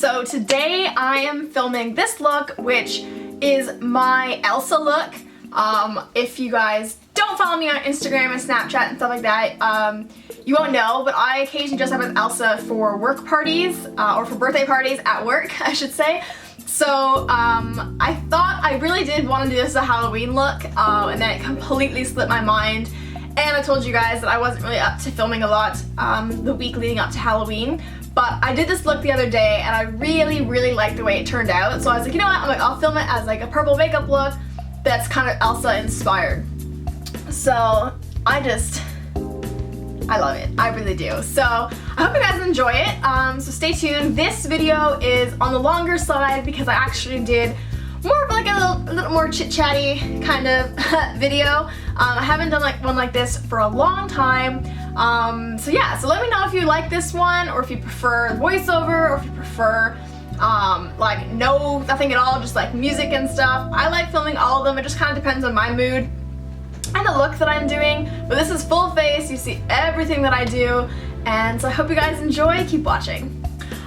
So today I am filming this look, which is my Elsa look. If you guys don't follow me on Instagram and Snapchat and stuff like that, you won't know, but I occasionally dress up as Elsa for work parties, or for birthday parties at work, I should say. So I thought I really did want to do this as a Halloween look, and then it completely slipped my mind. And I told you guys that I wasn't really up to filming a lot the week leading up to Halloween. But I did this look the other day and I really liked the way it turned out. So I was like, you know what, I'll film it as like a purple makeup look that's kind of Elsa inspired. So I love it. I really do. So I hope you guys enjoy it. So stay tuned. This video is on the longer side because I actually did more of like a little more chit-chatty kind of video. I haven't done like one like this for a long time. So yeah, so let me know if you like this one, or if you prefer voiceover, or if you prefer like nothing at all, just like music and stuff. I like filming all of them. It just kind of depends on my mood and the look that I'm doing. But this is full face. You see everything that I do. And so I hope you guys enjoy. Keep watching.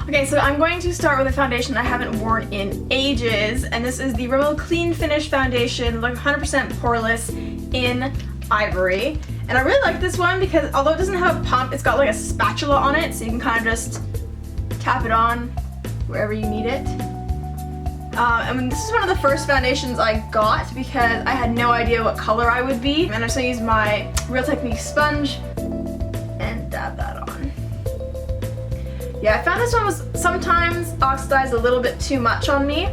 Okay, so I'm going to start with a foundation I haven't worn in ages, and this is the Rimmel Clean Finish Foundation, like 100% poreless in ivory. And I really like this one because although it doesn't have a pump, it's got like a spatula on it, so you can kind of just tap it on wherever you need it. I mean, this is one of the first foundations I got because I had no idea what color I would be. And I'm just gonna use my Real Technique sponge and dab that on. Yeah, I found this one was sometimes oxidized a little bit too much on me,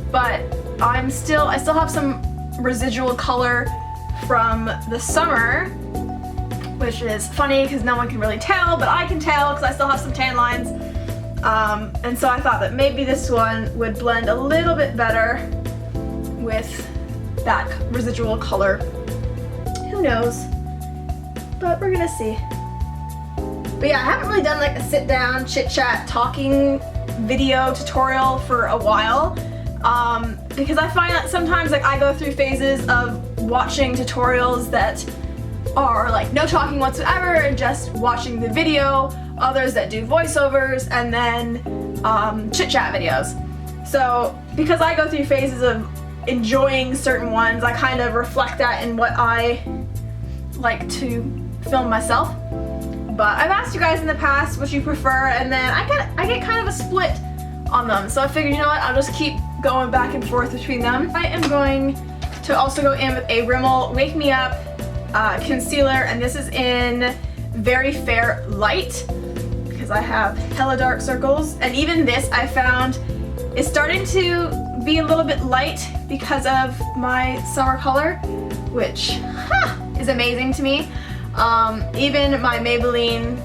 but I still have some residual color from the summer, which is funny because no one can really tell, but I can tell because I still have some tan lines. And so I thought that maybe this one would blend a little bit better with that residual color. Who knows? But we're gonna see. But yeah, I haven't really done like a sit down, chit chat, talking video tutorial for a while. Because I find that sometimes like I go through phases of watching tutorials that are like no talking whatsoever and just watching the video, others that do voiceovers, and then chit chat videos. So because I go through phases of enjoying certain ones, I kind of reflect that in what I like to film myself. But I've asked you guys in the past what you prefer, and then I get kind of a split on them. So I figured, you know what, I'll just keep going back and forth between them. I am going to also go in with a Rimmel Wake Me Up concealer, and this is in Very Fair Light because I have hella dark circles. And even this I found is starting to be a little bit light because of my summer color, which is amazing to me. Even my Maybelline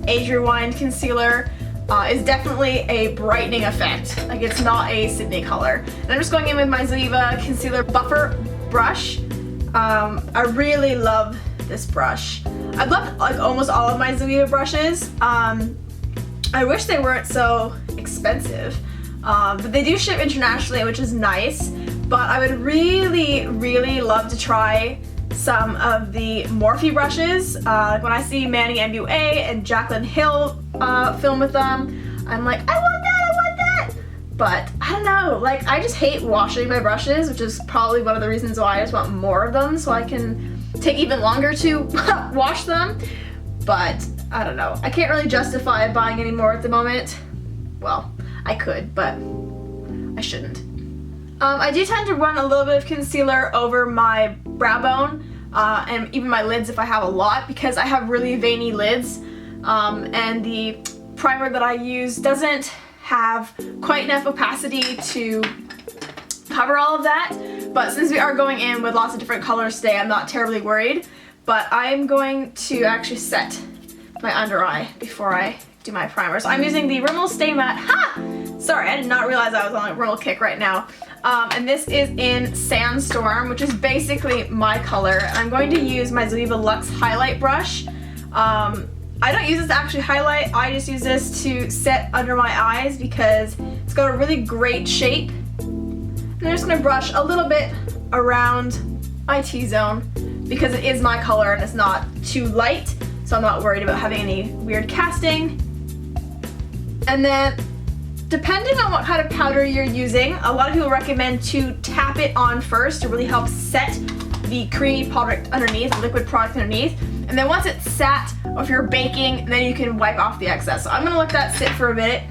Age Rewind concealer is definitely a brightening effect. Like, it's not a Sydney color. And I'm just going in with my Zeleva Concealer Buffer brush. I really love this brush. I've loved like almost all of my Zeleva brushes. I wish they weren't so expensive, but they do ship internationally, which is nice. But I would really love to try some of the Morphe brushes. When I see Manny MUA and Jaclyn Hill film with them, I'm like, I want that! But I don't know, like I just hate washing my brushes, which is probably one of the reasons why I just want more of them so I can take even longer to wash them. But I don't know, I can't really justify buying any more at the moment. Well, I could, but I shouldn't. I do tend to run a little bit of concealer over my brow bone and even my lids if I have a lot, because I have really veiny lids, and the primer that I use doesn't have quite enough opacity to cover all of that. But since we are going in with lots of different colors today, I'm not terribly worried. But I'm going to actually set my under eye before I do my primer. So I'm using the Rimmel Stay Matte. Sorry, I did not realize I was on a Rimmel kick right now. And this is in Sandstorm, which is basically my color. I'm going to use my Zeleva Luxe highlight brush. I don't use this to actually highlight, I just use this to set under my eyes because it's got a really great shape. And I'm just going to brush a little bit around my T-zone because it is my color and it's not too light, so I'm not worried about having any weird casting. And then Depending on what kind of powder you're using, a lot of people recommend to tap it on first to really help set the creamy product underneath, the liquid product underneath. And then once it's sat, or if you're baking, then you can wipe off the excess. So I'm gonna let that sit for a minute.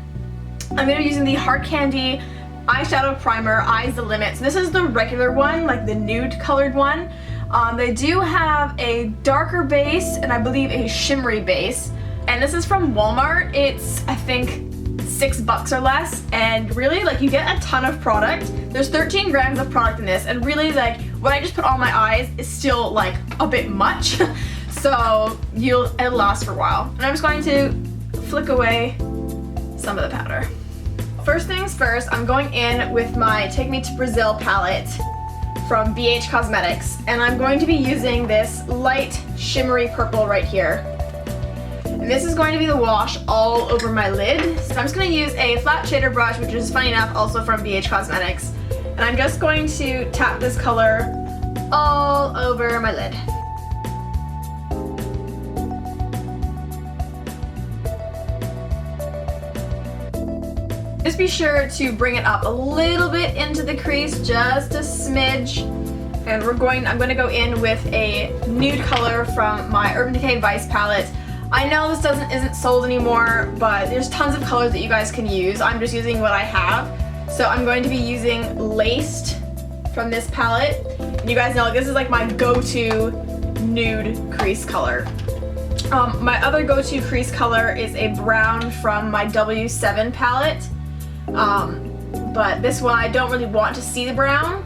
I'm gonna be using the Hard Candy eyeshadow primer, Eyes the Limit. So this is the regular one, like the nude colored one. They do have a darker base and I believe a shimmery base. And this is from Walmart. It's, I think, $6 or less, and really, like, you get a ton of product. There's 13 grams of product in this, and really, like, what I just put on my eyes is still, like, a bit much. So it'll last for a while. And I'm just going to flick away some of the powder. First things first, I'm going in with my Take Me to Brazil palette from BH Cosmetics, and I'm going to be using this light shimmery purple right here. And this is going to be the wash all over my lid. So I'm just going to use a flat shader brush, which is funny enough also from BH Cosmetics. And I'm just going to tap this color all over my lid. Just be sure to bring it up a little bit into the crease, just a smidge. And I'm going to go in with a nude color from my Urban Decay Vice palette. I know this isn't sold anymore, but there's tons of colors that you guys can use. I'm just using what I have. So I'm going to be using Laced from this palette. And you guys know this is like my go-to nude crease color. My other go-to crease color is a brown from my W7 palette. But this one I don't really want to see the brown.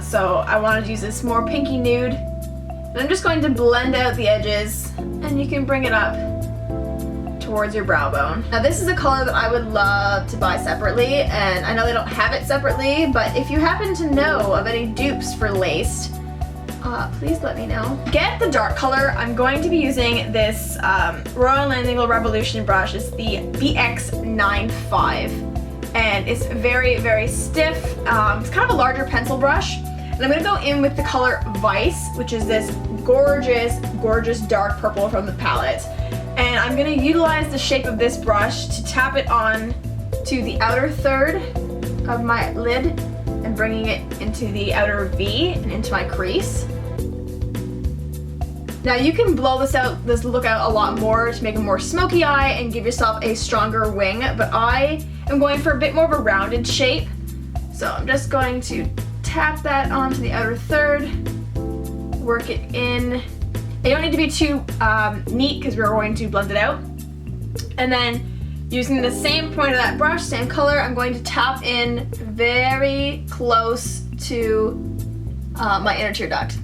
So I wanted to use this more pinky nude. And I'm just going to blend out the edges, and you can bring it up towards your brow bone. Now this is a color that I would love to buy separately, and I know they don't have it separately, but if you happen to know of any dupes for Laced, please let me know. Get the dark color. I'm going to be using this Royal Landigal Revolution brush. It's the BX95, and it's very, very stiff. It's kind of a larger pencil brush. And I'm going to go in with the color Vice, which is this gorgeous, gorgeous dark purple from the palette. And I'm going to utilize the shape of this brush to tap it on to the outer third of my lid and bringing it into the outer V and into my crease. Now you can blow this look out a lot more to make a more smoky eye and give yourself a stronger wing, but I am going for a bit more of a rounded shape. So I'm just going to tap that onto the outer third, work it in. You don't need to be too neat because we're going to blend it out. And then using the same point of that brush, same color, I'm going to tap in very close to my inner tear duct.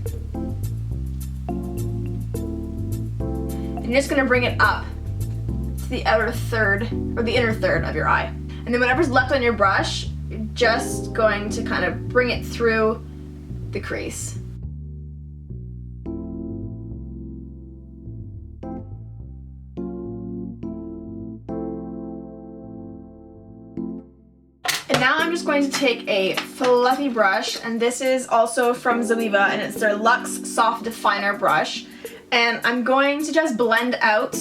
And you're just going to bring it up to the outer third, or the inner third of your eye. And then whatever's left on your brush, you're just going to kind of bring it through the crease. And now I'm just going to take a fluffy brush, and this is also from Zoeva, and it's their Luxe Soft Definer brush. And I'm going to just blend out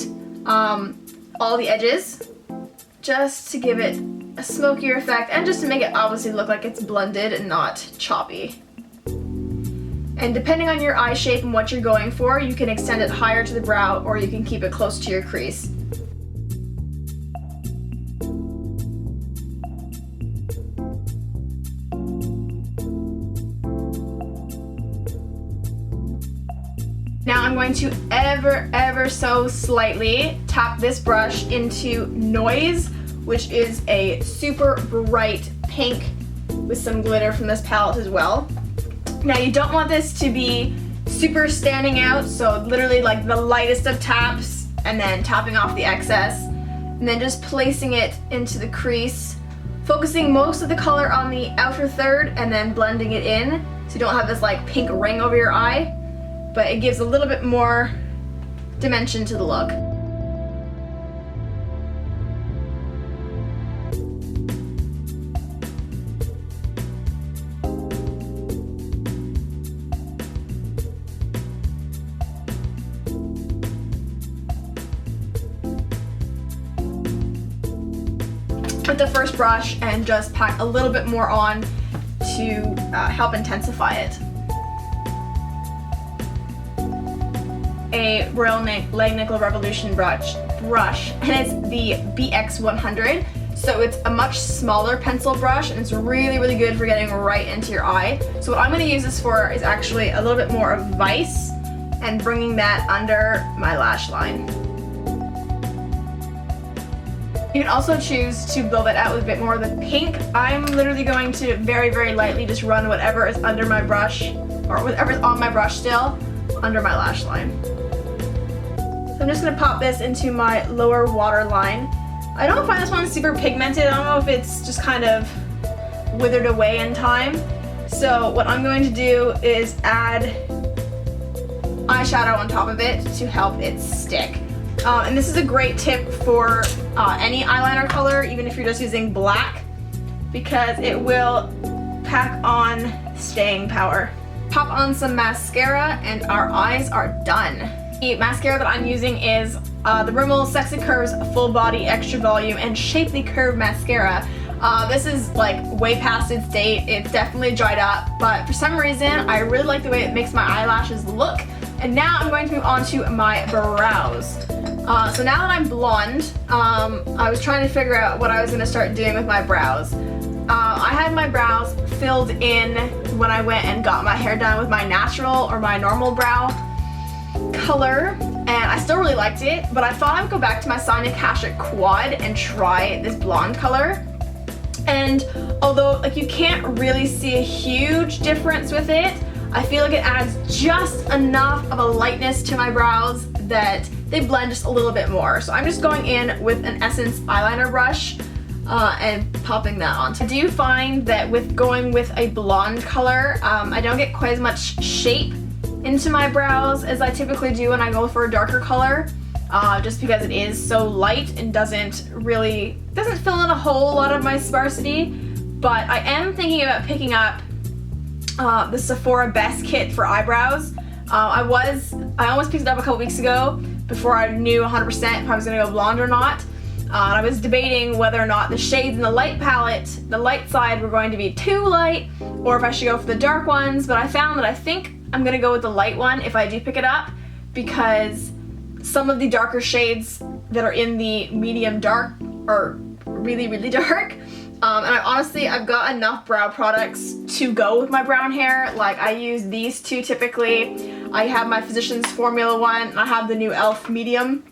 all the edges, just to give it a smokier effect, and just to make it obviously look like it's blended and not choppy. And depending on your eye shape and what you're going for, you can extend it higher to the brow, or you can keep it close to your crease. Now I'm going to ever so slightly tap this brush into Noise, which is a super bright pink with some glitter from this palette as well. Now you don't want this to be super standing out, so literally like the lightest of taps and then tapping off the excess, and then just placing it into the crease, focusing most of the color on the outer third and then blending it in so you don't have this like pink ring over your eye, but it gives a little bit more dimension to the look. with the first brush and just pack a little bit more on to help intensify it. A Royal Langnickel Revolution brush, and it's the BX100. So it's a much smaller pencil brush, and it's really, really good for getting right into your eye. So what I'm going to use this for is actually a little bit more of Vice and bringing that under my lash line. You can also choose to build it out with a bit more of the pink. I'm literally going to very, very lightly just run whatever is under my brush, or whatever's on my brush still, under my lash line. So I'm just going to pop this into my lower waterline. I don't find this one super pigmented. I don't know if it's just kind of withered away in time. So what I'm going to do is add eyeshadow on top of it to help it stick. And this is a great tip for any eyeliner color, even if you're just using black, because it will pack on staying power. Pop on some mascara and our eyes are done. The mascara that I'm using is the Rimmel Sexy Curves Full Body Extra Volume and Shapely Curve Mascara. This is like way past its date. It's definitely dried up, but for some reason I really like the way it makes my eyelashes look. And now I'm going to move on to my brows. So now that I'm blonde, I was trying to figure out what I was going to start doing with my brows. I had my brows filled in when I went and got my hair done with my natural or my normal brow color, and I still really liked it, but I thought I would go back to my Sonia Kashuk Quad and try this blonde color. And although like you can't really see a huge difference with it, I feel like it adds just enough of a lightness to my brows that they blend just a little bit more. So I'm just going in with an Essence eyeliner brush and popping that on. I do find that with going with a blonde color, I don't get quite as much shape into my brows as I typically do when I go for a darker color, just because it is so light and doesn't fill in a whole lot of my sparsity. But I am thinking about picking up the Sephora Best Kit for eyebrows. I almost picked it up a couple weeks ago before I knew 100% if I was going to go blonde or not. I was debating whether or not the shades in the light palette, the light side, were going to be too light, or if I should go for the dark ones, but I found that I think I'm going to go with the light one if I do pick it up, because some of the darker shades that are in the medium dark are really, really dark. And I've got enough brow products to go with my brown hair. Like, I use these two typically. I have my Physicians Formula one, and I have the new e.l.f. medium.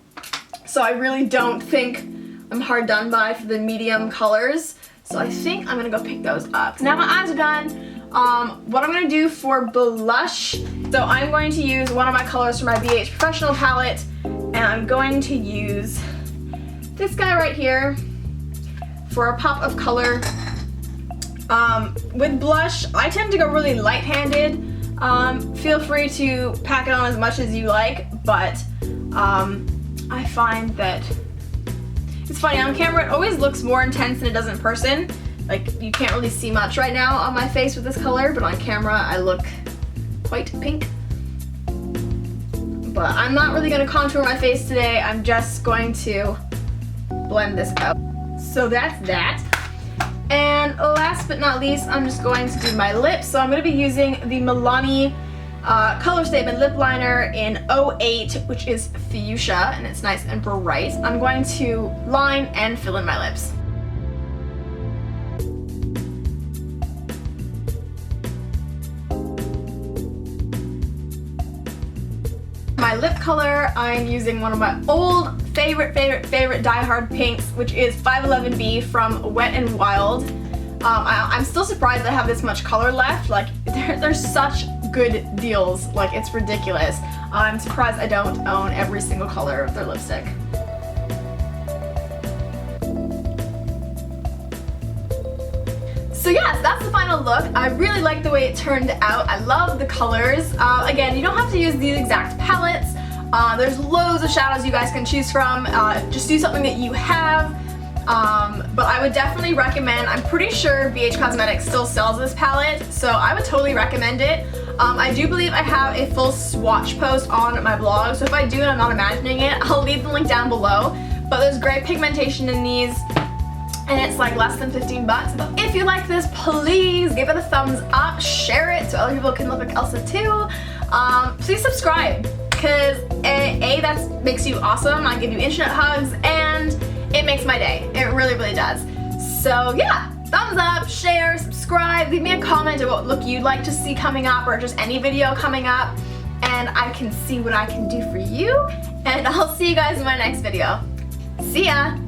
So I really don't think I'm hard done by for the medium colors. So I think I'm gonna go pick those up. Now my eyes are done. What I'm gonna do for blush, so I'm going to use one of my colors from my BH Professional palette, and I'm going to use this guy right here for a pop of color. With blush, I tend to go really light-handed. Feel free to pack it on as much as you like, but I find that it's funny, on camera it always looks more intense than it does in person. Like, you can't really see much right now on my face with this color, but on camera I look quite pink. But I'm not really going to contour my face today, I'm just going to blend this out. So that's that. And last but not least, I'm just going to do my lips. So I'm going to be using the Milani Color Statement Lip Liner in 08, which is fuchsia, and it's nice and bright. I'm going to line and fill in my lips. My lip color, I'm using one of my old favorite Die Hard pinks, which is 511B from Wet n Wild. I'm still surprised I have this much color left. Like, there's such good deals, like, it's ridiculous. I'm surprised I don't own every single color of their lipstick. So yes, that's the final look. I really like the way it turned out. I love the colors. Again, you don't have to use these exact palettes. There's loads of shadows you guys can choose from. Just do something that you have. But I would definitely recommend, I'm pretty sure BH Cosmetics still sells this palette, so I would totally recommend it. I do believe I have a full swatch post on my blog, so if I do and I'm not imagining it, I'll leave the link down below. But there's great pigmentation in these. and it's like less than 15 bucks. If you like this, please give it a thumbs up, share it so other people can look like Elsa too. Please subscribe, because A, that makes you awesome. I give you internet hugs, and it makes my day. It really, really does. So yeah, thumbs up, share, subscribe, leave me a comment of what look you'd like to see coming up, or just any video coming up, and I can see what I can do for you. And I'll see you guys in my next video. See ya!